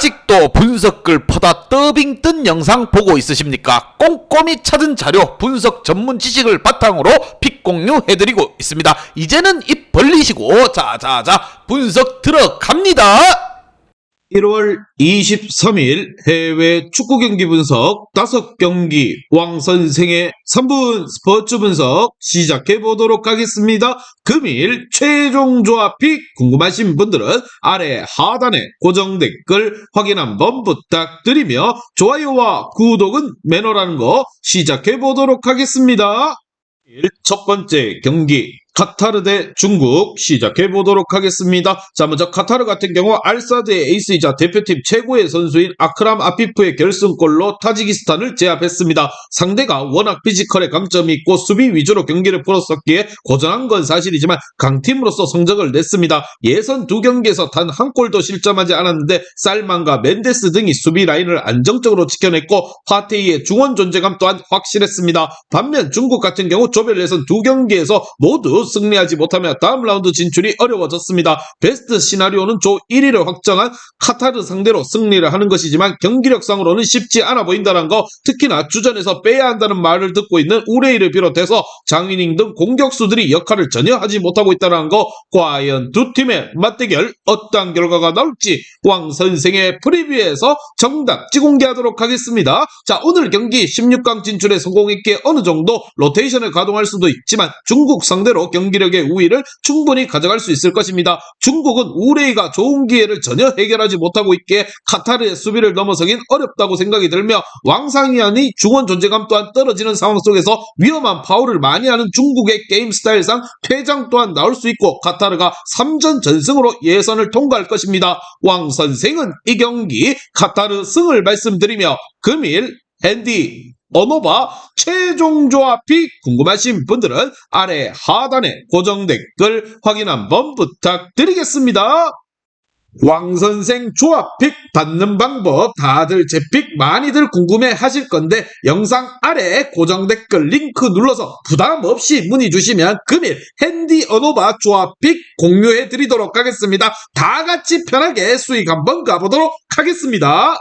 아직도 분석글 퍼다 더빙 뜬 영상 보고 있으십니까? 꼼꼼히 찾은 자료, 분석 전문 지식을 바탕으로 픽 공유해드리고 있습니다. 이제는 입 벌리시고 자자자 분석 들어갑니다. 1월 23일 해외 축구 경기 분석 5경기 왕선생의 3분 스포츠 분석 시작해 보도록 하겠습니다. 금일 최종 조합 픽 궁금하신 분들은 아래 하단에 고정 댓글 확인 한번 부탁드리며 좋아요와 구독은 매너라는 거 시작해 보도록 하겠습니다. 첫 번째 경기 카타르 대 중국 시작해 보도록 하겠습니다. 자, 먼저 카타르 같은 경우 알사드의 에이스이자 대표팀 최고의 선수인 아크람 아피프의 결승골로 타지키스탄을 제압했습니다. 상대가 워낙 피지컬에 강점이 있고 수비 위주로 경기를 풀었었기에 고전한 건 사실이지만 강팀으로서 성적을 냈습니다. 예선 두 경기에서 단 한 골도 실점하지 않았는데 살만과 멘데스 등이 수비 라인을 안정적으로 지켜냈고 파테이의 중원 존재감 또한 확실했습니다. 반면 중국 같은 경우 조별 예선 두 경기에서 모두 승리하지 못하며 다음 라운드 진출이 어려워졌습니다. 베스트 시나리오는 조 1위를 확정한 카타르 상대로 승리를 하는 것이지만 경기력상으로는 쉽지 않아 보인다는 거, 특히나 주전에서 빼야 한다는 말을 듣고 있는 우레이를 비롯해서 장위닝 등 공격수들이 역할을 전혀 하지 못하고 있다는 거, 과연 두 팀의 맞대결 어떠한 결과가 나올지 왕선생의 프리뷰에서 정답 지공개하도록 하겠습니다. 자, 오늘 경기 16강 진출에 성공했기에 어느 정도 로테이션을 가동할 수도 있지만 중국 상대로 경기력의 우위를 충분히 가져갈 수 있을 것입니다. 중국은 우레이가 좋은 기회를 전혀 해결하지 못하고 있기에 카타르의 수비를 넘어서긴 어렵다고 생각이 들며 왕상이안이 중원 존재감 또한 떨어지는 상황 속에서 위험한 파울을 많이 하는 중국의 게임 스타일상 퇴장 또한 나올 수 있고 카타르가 3전 전승으로 예선을 통과할 것입니다. 왕선생은 이 경기 카타르 승을 말씀드리며 금일 핸디 어노바 최종 조합이 궁금하신 분들은 아래 하단에 고정 댓글 확인 한번 부탁드리겠습니다. 왕선생 조합픽 받는 방법 다들 제 픽 많이들 궁금해 하실 건데 영상 아래 고정 댓글 링크 눌러서 부담 없이 문의 주시면 금일 핸디 어노바 조합픽 공유해 드리도록 하겠습니다. 다 같이 편하게 수익 한번 가보도록 하겠습니다.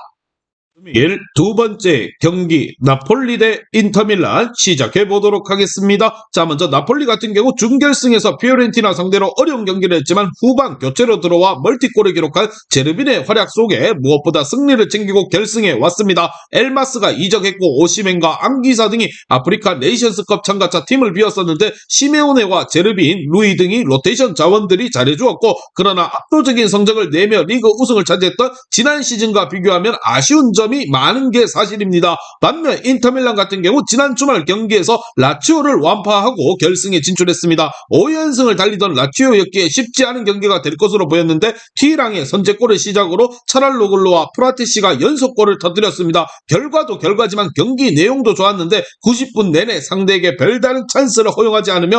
금일 두 번째 경기 나폴리 대 인터밀란 시작해 보도록 하겠습니다. 자, 먼저 나폴리 같은 경우 준결승에서 피오렌티나 상대로 어려운 경기를 했지만 후반 교체로 들어와 멀티골을 기록한 제르빈의 활약 속에 무엇보다 승리를 챙기고 결승에 왔습니다. 엘마스가 이적했고 오시멘과 앙기사 등이 아프리카 네이션스컵 참가차 팀을 비웠었는데 시메오네와 제르빈, 루이 등이 로테이션 자원들이 잘해주었고 그러나 압도적인 성적을 내며 리그 우승을 차지했던 지난 시즌과 비교하면 아쉬운 점이 많은 게 사실입니다. 반면 인터밀란 같은 경우 지난 주말 경기에서 라치오를 완파하고 결승에 진출했습니다. 5연승을 달리던 라치오였기에 쉽지 않은 경기가 될 것으로 보였는데 T랑의 선제골을 시작으로 차랄로글로와 프라테시가 연속골을 터뜨렸습니다. 결과도 결과지만 경기 내용도 좋았는데 90분 내내 상대에게 별다른 찬스를 허용하지 않으며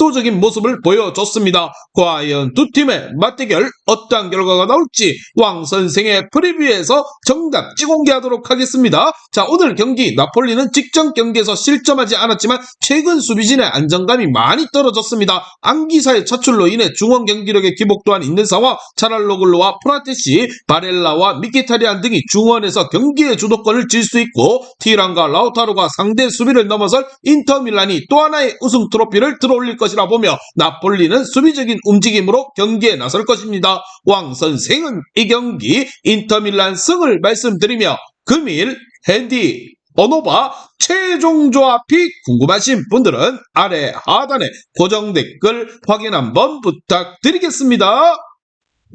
압도적인 모습을 보여줬습니다. 과연 두 팀의 맞대결 어떠한 결과가 나올지 왕선생의 프리뷰에서 정답 지공개하도록 하겠습니다. 자, 오늘 경기 나폴리는 직전 경기에서 실점하지 않았지만 최근 수비진의 안정감이 많이 떨어졌습니다. 앙기사의 차출로 인해 중원 경기력의 기복 또한 있는 상황, 차랄로글로와 프라테시, 바렐라와 미키타리안 등이 중원에서 경기의 주도권을 쥘 수 있고 티란과 라우타로가 상대 수비를 넘어설 인터밀란이 또 하나의 우승 트로피를 들어올릴 것이라 보며 나폴리는 수비적인 움직임으로 경기에 나설 것입니다. 왕선생은 이 경기 인터밀란 승을 말씀드리며 금일 핸디 어노바 최종 조합이 궁금하신 분들은 아래 하단에 고정 댓글 확인 한번 부탁드리겠습니다.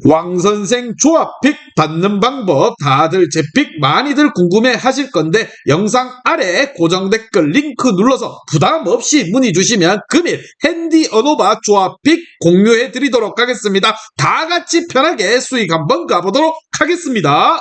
왕선생 조합픽 받는 방법 다들 제 픽 많이들 궁금해 하실 건데 영상 아래 고정 댓글 링크 눌러서 부담 없이 문의 주시면 금일 핸디 어노바 조합픽 공유해 드리도록 하겠습니다. 다 같이 편하게 수익 한번 가보도록 하겠습니다.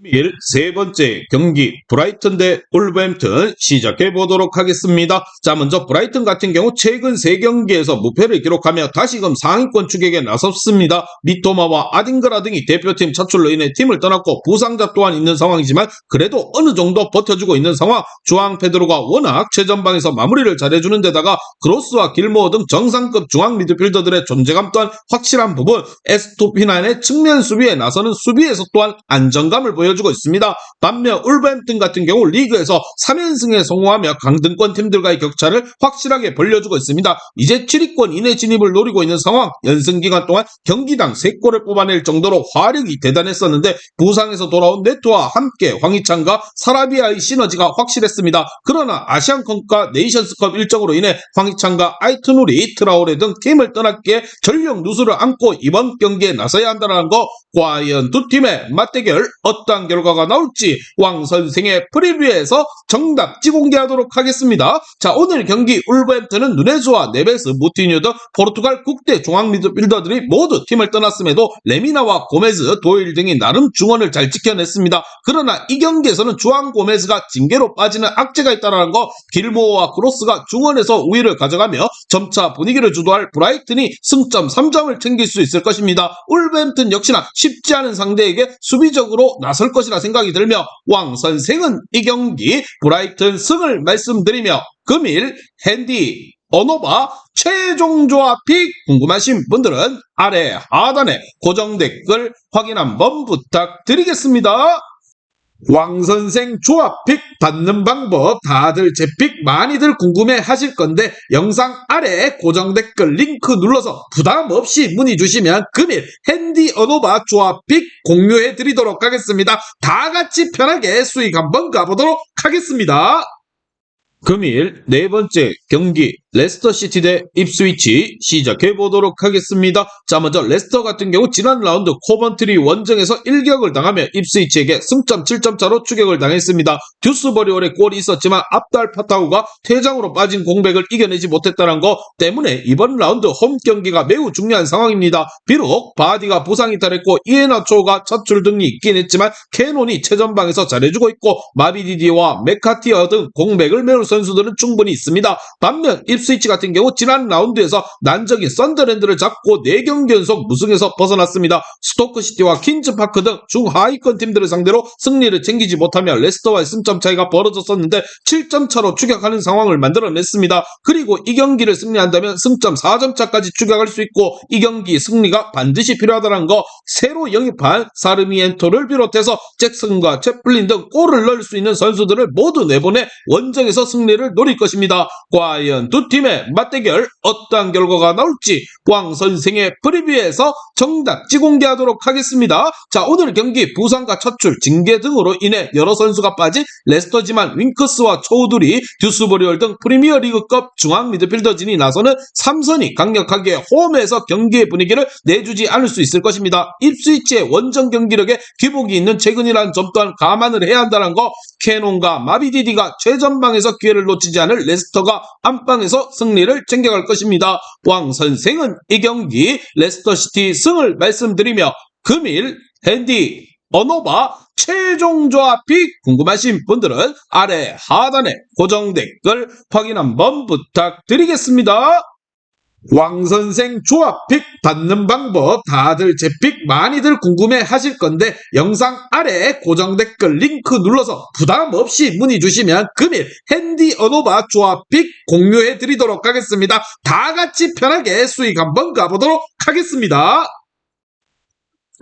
금일 세 번째 경기 브라이튼 대 울버햄튼 시작해 보도록 하겠습니다. 자, 먼저 브라이튼 같은 경우 최근 3경기에서 무패를 기록하며 다시금 상위권 추격에 나섰습니다. 미토마와 아딩그라 등이 대표팀 차출로 인해 팀을 떠났고 부상자 또한 있는 상황이지만 그래도 어느 정도 버텨주고 있는 상황. 주앙 페드로가 워낙 최전방에서 마무리를 잘해주는 데다가 크로스와 길모어 등 정상급 중앙 미드필더들의 존재감 또한 확실한 부분. 에스토피나의 측면 수비에 나서는 수비에서 또한 안정감을 보여주고 있습니다. 반면 울버햄튼 같은 경우 리그에서 3연승에 성공하며 강등권 팀들과의 격차를 확실하게 벌려주고 있습니다. 이제 7위권 이내 진입을 노리고 있는 상황. 연승 기간 동안 경기당 3골을 뽑아낼 정도로 화력이 대단했었는데 부상에서 돌아온 네토와 함께 황희찬과 사라비아의 시너지가 확실했습니다. 그러나 아시안컵과 네이션스컵 일정으로 인해 황희찬과 아이트누리, 트라오레 등 팀을 떠났기에 전력 누수를 안고 이번 경기에 나서야 한다는 거. 과연 두 팀의 맞대결 어떠한 결과가 나올지 왕 선생의 프리뷰에서 정답지 공개하도록 하겠습니다. 자, 오늘 경기 울버햄튼은 누네즈와 네베스, 무티뉴 등 포르투갈 국대 중앙 미드필더들이 모두 팀을 떠났음에도 레미나와 고메즈, 도일 등이 나름 중원을 잘 지켜냈습니다. 그러나 이 경기에서는 주앙 고메즈가 징계로 빠지는 악재가 있다는 거. 길모어와 크로스가 중원에서 우위를 가져가며 점차 분위기를 주도할 브라이튼이 승점 3점을 챙길 수 있을 것입니다. 울버햄튼 역시나 쉽지 않은 상대에게 수비적으로 나설 것이라 생각이 들며 왕 선생은 이 경기 브라이튼 승을 말씀드리며 금일 핸디 언어바 최종 조합이 궁금하신 분들은 아래 하단에 고정 댓글 확인 한번 부탁드리겠습니다. 왕선생 조합픽 받는 방법 다들 제 픽 많이들 궁금해 하실 건데 영상 아래 고정 댓글 링크 눌러서 부담 없이 문의 주시면 금일 핸디 언어바 조합픽 공유해 드리도록 하겠습니다. 다 같이 편하게 수익 한번 가보도록 하겠습니다. 금일 네 번째 경기 레스터시티 대 입스위치 시작해 보도록 하겠습니다. 자, 먼저 레스터 같은 경우 지난 라운드 코번트리 원정에서 일격을 당하며 입스위치에게 승점 7점 차로 추격을 당했습니다. 듀스버리올의 골이 있었지만 압달 파타우가 퇴장으로 빠진 공백을 이겨내지 못했다는 거 때문에 이번 라운드 홈 경기가 매우 중요한 상황입니다. 비록 바디가 부상이 탈했고 이에나초가 차출 등이 있긴 했지만 캐논이 최전방에서 잘해주고 있고 마비디디와 메카티어 등 공백을 메울 선수들은 충분히 있습니다. 반면 입스위치 같은 경우 지난 라운드에서 난적인 썬더랜드를 잡고 4경기 연속 무승에서 벗어났습니다. 스토크시티와 퀸즈파크 등 중하위권 팀들을 상대로 승리를 챙기지 못하며 레스터와의 승점 차이가 벌어졌었는데 7점 차로 추격하는 상황을 만들어냈습니다. 그리고 이 경기를 승리한다면 승점 4점 차까지 추격할 수 있고 이 경기 승리가 반드시 필요하다는 거. 새로 영입한 사르미엔토를 비롯해서 잭슨과 채플린 등 골을 넣을 수 있는 선수들을 모두 내보내 원정에서 승리를 노릴 것입니다. 과연 두 팀의 맞대결 어떠한 결과가 나올지 왕 선생의 프리뷰에서 정답지 공개하도록 하겠습니다. 자, 오늘 경기 부상과 차출, 징계 등으로 인해 여러 선수가 빠진 레스터지만 윙크스와 초우두리, 듀스버리올 등 프리미어리그급 중앙 미드필더진이 나서는 3선이 강력하게 홈에서 경기의 분위기를 내주지 않을 수 있을 것입니다. 입스위치의 원정 경기력에 기복이 있는 최근이라는 점 또한 감안을 해야 한다는 거. 캐논과 마비디디가 최전방에서 기회를 놓치지 않을 레스터가 안방에서 승리를 챙겨갈 것입니다. 왕 선생은 이 경기 레스터시티 승을 말씀드리며 금일 핸디 언어바 최종 조합이 궁금하신 분들은 아래 하단에 고정 댓글 확인 한번 부탁드리겠습니다. 왕선생 조합픽 받는 방법 다들 제 픽 많이들 궁금해 하실 건데 영상 아래 고정 댓글 링크 눌러서 부담 없이 문의 주시면 금일 핸디 언어바 조합픽 공유해 드리도록 하겠습니다. 다 같이 편하게 수익 한번 가보도록 하겠습니다.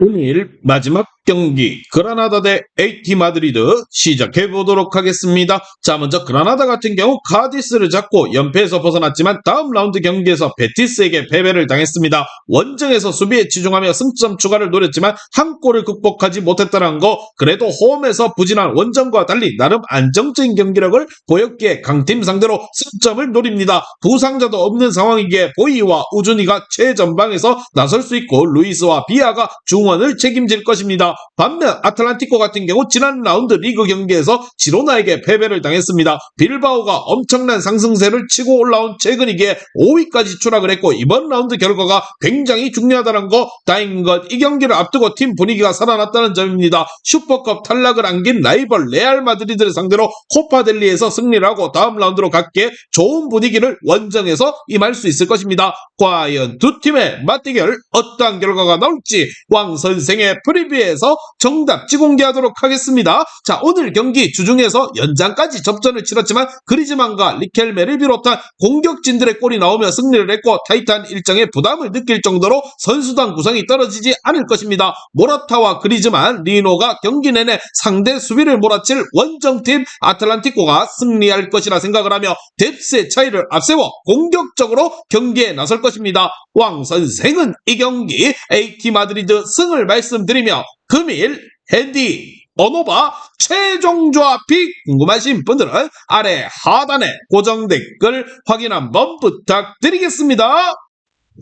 오늘 마지막 경기 그라나다 대 AT 마드리드 시작해 보도록 하겠습니다. 자, 먼저 그라나다 같은 경우 카디스를 잡고 연패에서 벗어났지만 다음 라운드 경기에서 베티스에게 패배를 당했습니다. 원정에서 수비에 치중하며 승점 추가를 노렸지만 한 골을 극복하지 못했다는 거. 그래도 홈에서 부진한 원정과 달리 나름 안정적인 경기력을 보였기에 강팀 상대로 승점을 노립니다. 부상자도 없는 상황이기에 보이와 우준이가 최전방에서 나설 수 있고 루이스와 비아가 중원을 책임질 것입니다. 반면 아틀란티코 같은 경우 지난 라운드 리그 경기에서 지로나에게 패배를 당했습니다. 빌바오가 엄청난 상승세를 치고 올라온 최근이기에 5위까지 추락을 했고 이번 라운드 결과가 굉장히 중요하다는 거 다행인 것. 이 경기를 앞두고 팀 분위기가 살아났다는 점입니다. 슈퍼컵 탈락을 안긴 라이벌 레알 마드리드를 상대로 코파델리에서 승리를 하고 다음 라운드로 갔기에 좋은 분위기를 원정에서 임할 수 있을 것입니다. 과연 두 팀의 맞대결 어떠한 결과가 나올지 왕 선생의 프리뷰에서 정답지 공개하도록 하겠습니다. 자, 오늘 경기 주중에서 연장까지 접전을 치렀지만 그리즈만과 리켈메를 비롯한 공격진들의 골이 나오며 승리를 했고 타이탄 일정에 부담을 느낄 정도로 선수단 구성이 떨어지지 않을 것입니다. 모라타와 그리즈만, 리노가 경기 내내 상대 수비를 몰아칠 원정팀 아틀란티코가 승리할 것이라 생각을 하며 뎁스의 차이를 앞세워 공격적으로 경기에 나설 것입니다. 왕 선생은 이 경기 AT 마드리드 승을 말씀드리며 금일 핸디 언오바 최종 조합이 궁금하신 분들은 아래 하단에 고정 댓글 확인 한번 부탁드리겠습니다.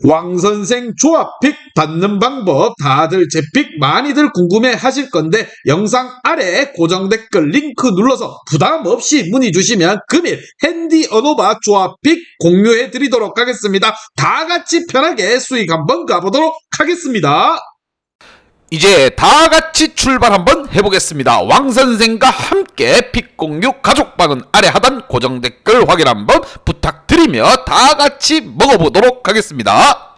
왕선생 조합픽 받는 방법 다들 제 픽 많이들 궁금해 하실 건데 영상 아래 고정 댓글 링크 눌러서 부담 없이 문의 주시면 금일 핸디 언오바 조합픽 공유해 드리도록 하겠습니다. 다 같이 편하게 수익 한번 가보도록 하겠습니다. 이제 다 같이 출발 한번 해보겠습니다. 왕선생과 함께 픽 공유 가족방은 아래 하단 고정 댓글 확인 한번 부탁드리며 다 같이 먹어보도록 하겠습니다.